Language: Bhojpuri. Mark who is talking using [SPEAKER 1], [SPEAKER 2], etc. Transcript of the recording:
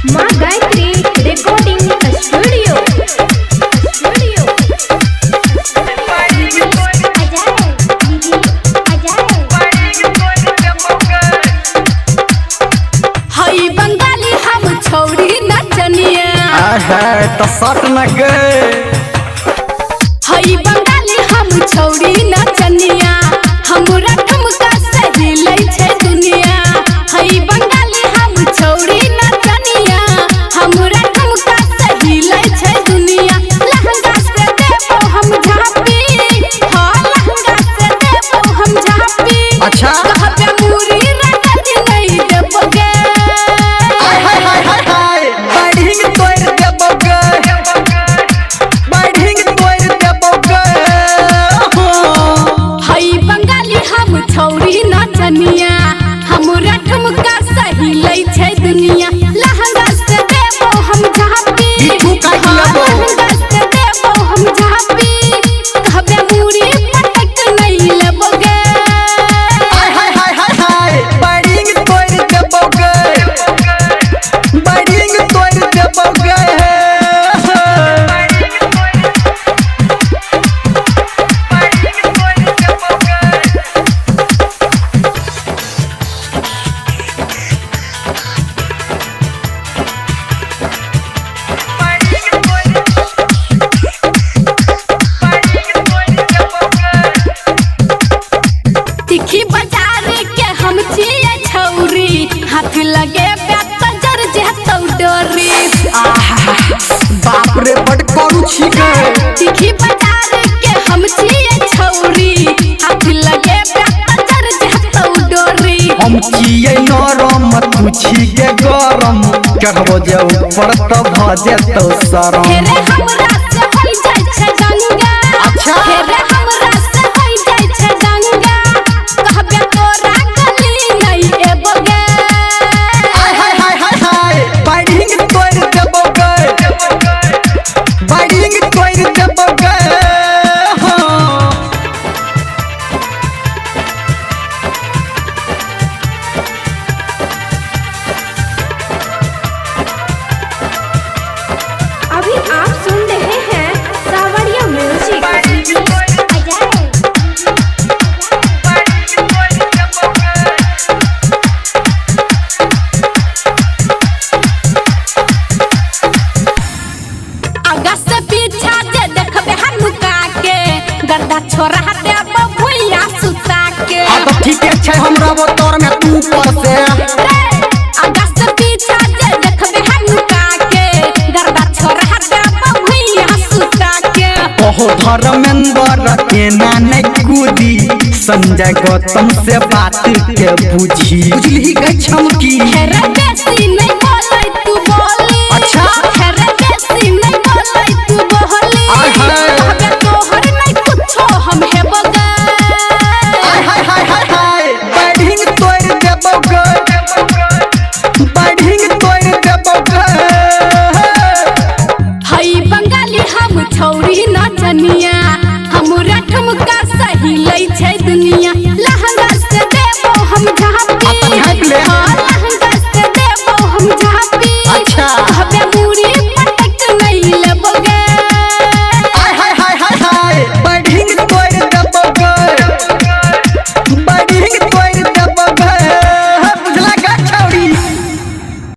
[SPEAKER 1] माँ गायत्री रिकॉर्डिंग स्टूडियो।
[SPEAKER 2] हई बंगाली हम छौरी नचनिया
[SPEAKER 3] तो सट न गए।
[SPEAKER 2] हई बंगाली हम छौरी नचनिया हमरा ठुमका से हिलै छै दुनिया। हई बंगाली हम छौरी नचनिया हमरा ठुमका से हिलै छै दुनिया। लहंगा से देबो हम झापी, हाँ लहंगा से देबो हम झापी।
[SPEAKER 3] अच्छा
[SPEAKER 2] कहबे मुरी रगड़ नहीं देबोगे।
[SPEAKER 3] बढ़िंग तोड़ देबोगे, बढ़िंग तोड़ देबोगे।
[SPEAKER 2] हई बंगाली हम छौरी नचनिया हमरा ठुमका सही लै छै दुनिया। लहंगा से देबो हम झापी,
[SPEAKER 3] बिट्ठू काट लेबो।
[SPEAKER 2] लहंगा से देबो हम झापी। कहबे मुरी पटक नहीं लेबोगे।
[SPEAKER 3] बढ़िंग तोड़ देबोगे, बढ़िंग तोड़ देबोगे।
[SPEAKER 2] तिखी बाजार के हम छिए छौरी हाथ लगे बेत जर जेतौ डोरी।
[SPEAKER 3] बाप रे बड़ करू छिके।
[SPEAKER 2] तिखी बाजार के हम छिए छौरी हाथ लगे बेत जर जेतौ डोरी।
[SPEAKER 3] हम छिए नरम तू छिके गरम, कहबो जे ऊपर त भ जेतौ शरम।
[SPEAKER 2] हेरे हमरा से होई जाय छै गंगा।
[SPEAKER 3] अच्छा।
[SPEAKER 2] हेरे हमरा से होई जाय छै गंगा। कहबे तोरा गली नहीं एबोगे।
[SPEAKER 3] बढ़िंग तोड़ देबोगे, बढ़िंग तोड़ देबोगे।
[SPEAKER 1] अभी आप सुन रहे हैं सावरिया म्यूजिक।
[SPEAKER 2] आगा से पीछा जे देखबे हनुका के गर्दा छोरा देबो भुइया सुता के।
[SPEAKER 3] तो ठीके छै हमरा बोतर में तू पर से।
[SPEAKER 2] आगा से पीछा जे देखबे हनुका के गर्दा छोरा देबो भुइया सुता के।
[SPEAKER 3] कहो धर्मेंद्र एना नहीं कूदी, संजय गौतम से बात के बुझी बुझली गई छमकी।
[SPEAKER 2] हेरे बेसी नहीं